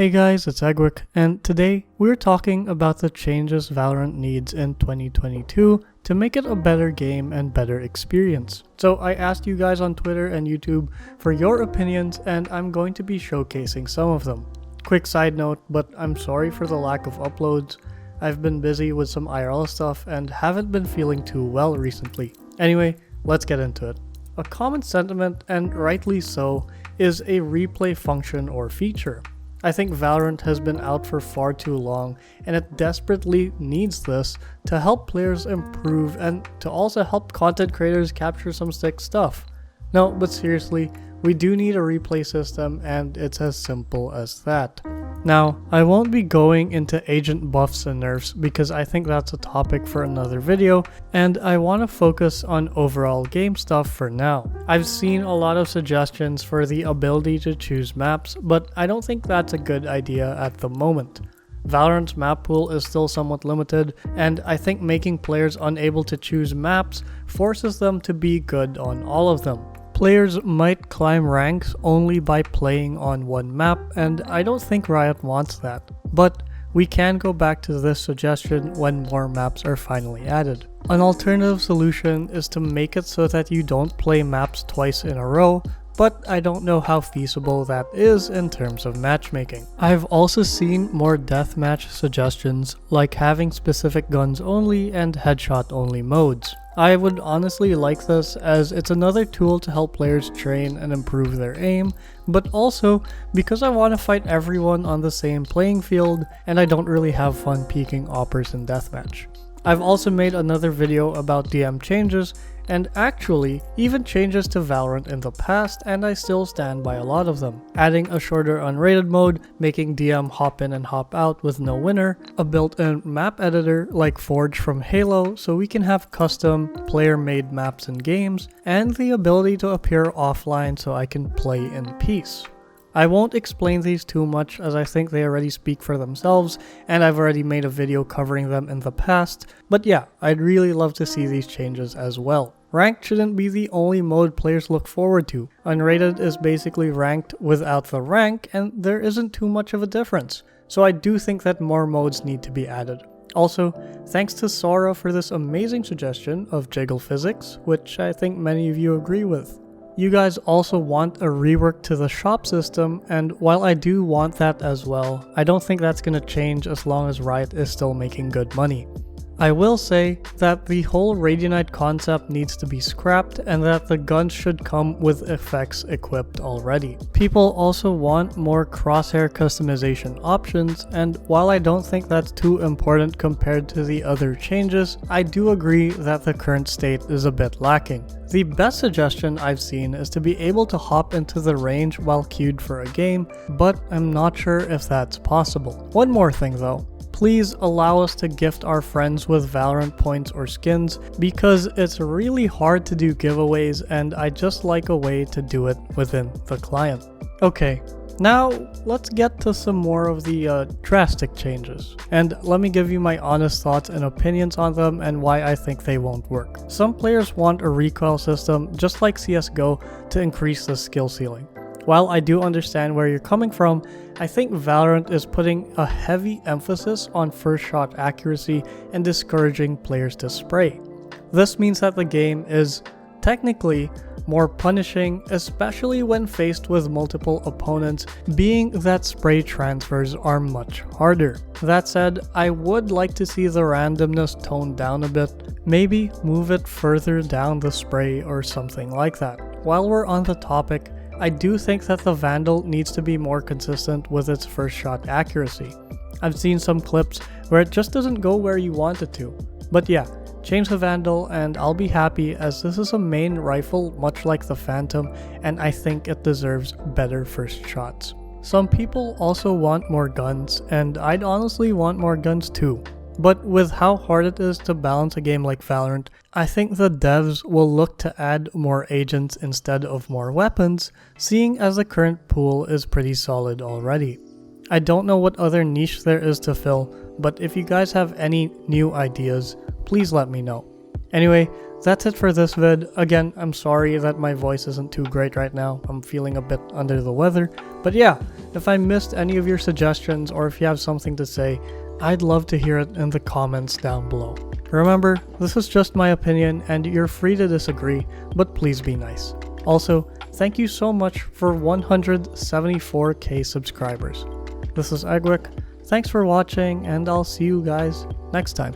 Hey guys, it's Eggwick, and today we're talking about the changes Valorant needs in 2022 to make it a better game and better experience. So I asked you guys on Twitter and YouTube for your opinions, and I'm going to be showcasing some of them. Quick side note, but I'm sorry for the lack of uploads. I've been busy with some IRL stuff and haven't been feeling too well recently. Anyway, let's get into it. A common sentiment, and rightly so, is a replay function or feature. I think Valorant has been out for far too long, and it desperately needs this to help players improve and to also help content creators capture some sick stuff. No, but seriously, we do need a replay system, and it's as simple as that. Now, I won't be going into agent buffs and nerfs because I think that's a topic for another video, and I want to focus on overall game stuff for now. I've seen a lot of suggestions for the ability to choose maps, but I don't think that's a good idea at the moment. Valorant's map pool is still somewhat limited, and I think making players unable to choose maps forces them to be good on all of them. Players might climb ranks only by playing on one map, and I don't think Riot wants that. But we can go back to this suggestion when more maps are finally added. An alternative solution is to make it so that you don't play maps twice in a row, but I don't know how feasible that is in terms of matchmaking. I've also seen more deathmatch suggestions, like having specific guns only and headshot only modes. I would honestly like this, as it's another tool to help players train and improve their aim, but also because I want to fight everyone on the same playing field and I don't really have fun peeking oppers in deathmatch. I've also made another video about DM changes, and actually even changes to Valorant in the past, and I still stand by a lot of them. Adding a shorter unrated mode, making DM hop in and hop out with no winner, a built-in map editor like Forge from Halo so we can have custom player-made maps in games, and the ability to appear offline so I can play in peace. I won't explain these too much as I think they already speak for themselves, and I've already made a video covering them in the past, but yeah, I'd really love to see these changes as well. Ranked shouldn't be the only mode players look forward to. Unrated is basically ranked without the rank, and there isn't too much of a difference, so I do think that more modes need to be added. Also, thanks to Sora for this amazing suggestion of jiggle physics, which I think many of you agree with. You guys also want a rework to the shop system, and while I do want that as well, I don't think that's gonna change as long as Riot is still making good money. I will say that the whole Radionite concept needs to be scrapped, and that the guns should come with effects equipped already. People also want more Crosshair customization options, and while I don't think that's too important compared to the other changes, I do agree that the current state is a bit lacking. The best suggestion I've seen is to be able to hop into the range while queued for a game, but I'm not sure if that's possible. One more thing though. Please allow us to gift our friends with Valorant points or skins, because it's really hard to do giveaways and I just like a way to do it within the client. Okay, now let's get to some more of the drastic changes, and let me give you my honest thoughts and opinions on them and why I think they won't work. Some players want a recoil system just like CSGO to increase the skill ceiling. While I do understand where you're coming from, I think Valorant is putting a heavy emphasis on first shot accuracy and discouraging players to spray. This means that the game is technically more punishing, especially when faced with multiple opponents, being that spray transfers are much harder. That said, I would like to see the randomness toned down a bit, maybe move it further down the spray or something like that. While we're on the topic, I do think that the Vandal needs to be more consistent with its first shot accuracy. I've seen some clips where it just doesn't go where you want it to. But yeah, change the Vandal and I'll be happy, as this is a main rifle much like the Phantom, and I think it deserves better first shots. Some people also want more guns, and I'd honestly want more guns too. But with how hard it is to balance a game like Valorant, I think the devs will look to add more agents instead of more weapons, seeing as the current pool is pretty solid already. I don't know what other niche there is to fill, but if you guys have any new ideas, please let me know. Anyway, that's it for this vid. Again, I'm sorry that my voice isn't too great right now. I'm feeling a bit under the weather. But yeah, if I missed any of your suggestions or if you have something to say, I'd love to hear it in the comments down below. Remember, this is just my opinion and you're free to disagree, but please be nice. Also, thank you so much for 174k subscribers. This is Eggwick. Thanks for watching and I'll see you guys next time.